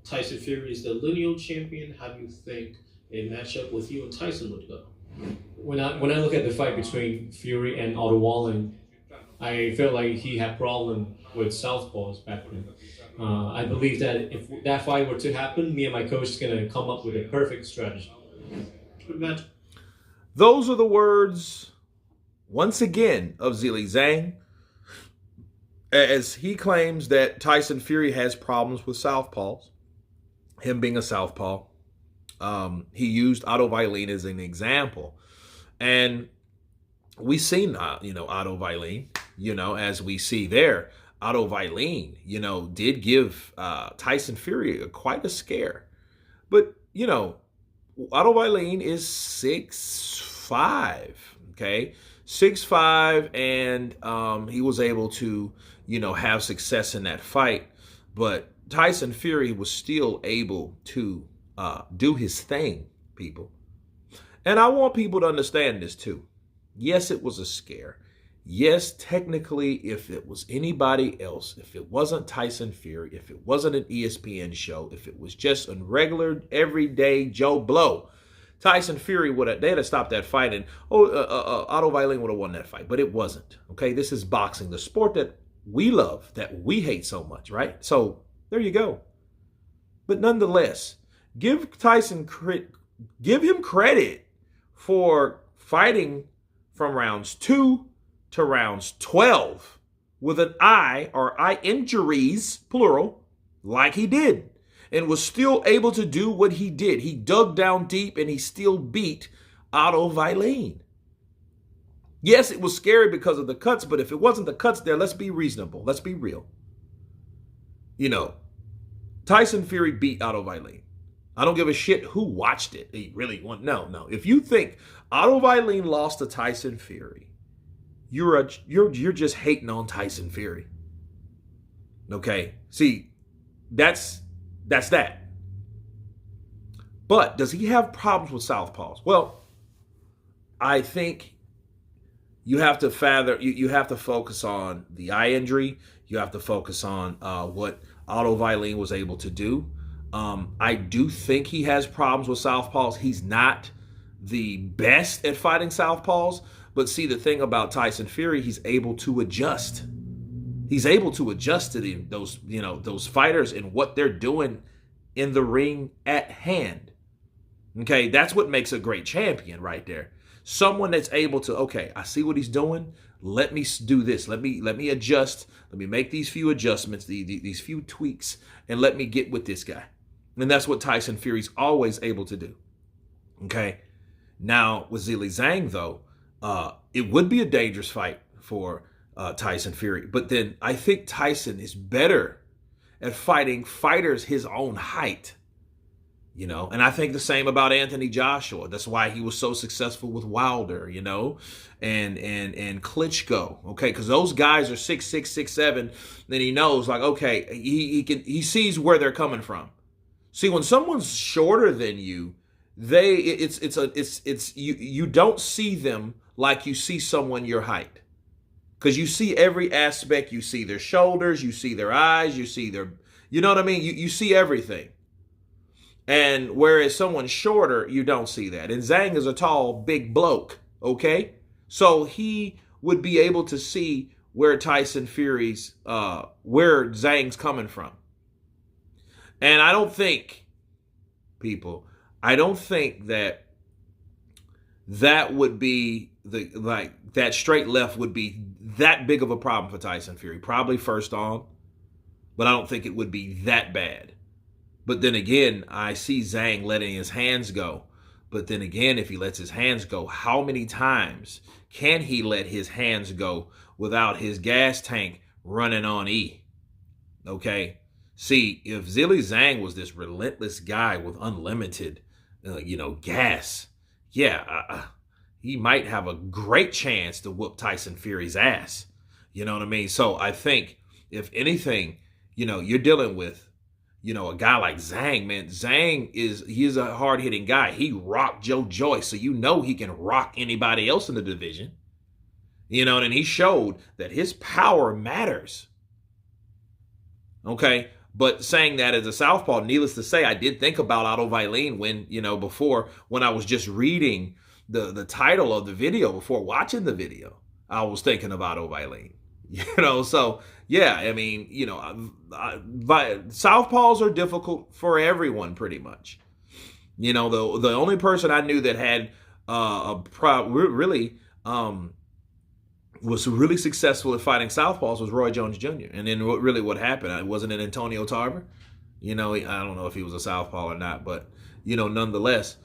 Tyson Fury is the lineal champion. How do you think a matchup with you and Tyson would go? When I look at the fight between Fury and Otto Walling, I felt like he had problem with Southpaws back then. I believe that if that fight were to happen, me and my coach is gonna come up with a perfect strategy. Good match. Those are the words, once again, of Zhilei Zhang, as he claims that Tyson Fury has problems with Southpaws, him being a Southpaw. He used Otto Wallin as an example. And we seen, Otto Wallin, as we see there. Otto Wallin, did give Tyson Fury quite a scare. But, Otto Wallin is 6'5", okay? 6'5", and he was able to, have success in that fight. But Tyson Fury was still able to do his thing, people. And I want people to understand this too. Yes, it was a scare. Yes, technically, if it was anybody else, if it wasn't Tyson Fury, if it wasn't an ESPN show, if it was just a regular, everyday Joe Blow, Tyson Fury they'd have stopped that fight and Otto Wallin would have won that fight. But it wasn't. Okay, this is boxing, the sport that we love, that we hate so much, right? So there you go. But nonetheless, give him credit for fighting from rounds 2 to rounds 12 with an eye or eye injuries, plural, like he did, and was still able to do what he did. He dug down deep and he still beat Otto Wallin. Yes, it was scary because of the cuts, but if it wasn't the cuts there, let's be reasonable. Let's be real. Tyson Fury beat Otto Wallin. I don't give a shit who watched it. He really won. No. If you think Otto Wallin lost to Tyson Fury, you're just hating on Tyson Fury. Okay? See, that's that. But does he have problems with Southpaws? Well, I think you have to you have to focus on the eye injury. You have to focus on what Otto Wallin was able to do. I do think he has problems with Southpaws. He's not the best at fighting Southpaws. But see, the thing about Tyson Fury, he's able to adjust. He's able to adjust to those fighters and what they're doing in the ring at hand. Okay, that's what makes a great champion right there. Someone that's able to, okay, I see what he's doing. Let me do this. Let me adjust. Let me make these few adjustments, these few tweaks, and let me get with this guy. And that's what Tyson Fury's always able to do. Okay. Now, with Zhilei Zhang, though, it would be a dangerous fight for Tyson Fury. But then I think Tyson is better at fighting fighters his own height. And I think the same about Anthony Joshua. That's why he was so successful with Wilder, and Klitschko, okay? Because those guys are 6'6", 6'7", then he knows, like, okay, he sees where they're coming from. See, when someone's shorter than you, you don't see them like you see someone your height. Because you see every aspect. You see their shoulders, you see their eyes, you see their, you know what I mean? You see everything. And whereas someone shorter, you don't see that. And Zhang is a tall, big bloke, okay? So he would be able to see where Tyson Fury's, where Zhang's coming from. And I don't think that would be that straight left would be that big of a problem for Tyson Fury. Probably first on, but I don't think it would be that bad. But then again, I see Zhang letting his hands go. But then again, if he lets his hands go, how many times can he let his hands go without his gas tank running on E? Okay? See, if Zhilei Zhang was this relentless guy with unlimited, gas, he might have a great chance to whoop Tyson Fury's ass. You know what I mean? So I think, if anything, you're dealing with, a guy like Zhang, man. Zhang is a hard-hitting guy. He rocked Joe Joyce, so he can rock anybody else in the division. And he showed that his power matters. Okay? But saying that as a southpaw, needless to say, I did think about Otto Vailene when, before, when I was just reading the title of the video before watching the video, I was thinking of Otto Vailene. So yeah, I mean, southpaws are difficult for everyone pretty much. The only person I knew that had was really successful at fighting southpaws was Roy Jones Jr. And then what happened? It wasn't an Antonio Tarver. I don't know if he was a southpaw or not, but nonetheless,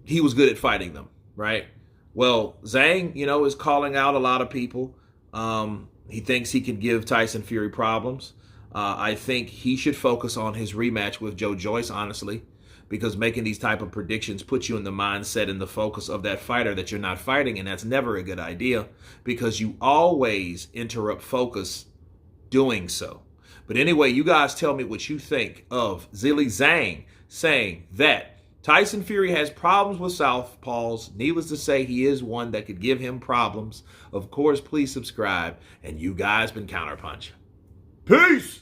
he was good at fighting them, right? Well, Zhang, is calling out a lot of people. He thinks he can give Tyson Fury problems. I think he should focus on his rematch with Joe Joyce, honestly, because making these type of predictions puts you in the mindset and the focus of that fighter that you're not fighting, and that's never a good idea because you always interrupt focus doing so. But anyway, you guys tell me what you think of Zhilei Zhang saying that Tyson Fury has problems with southpaws. Needless to say, he is one that could give him problems. Of course, please subscribe, and you guys been Counterpunch. Peace!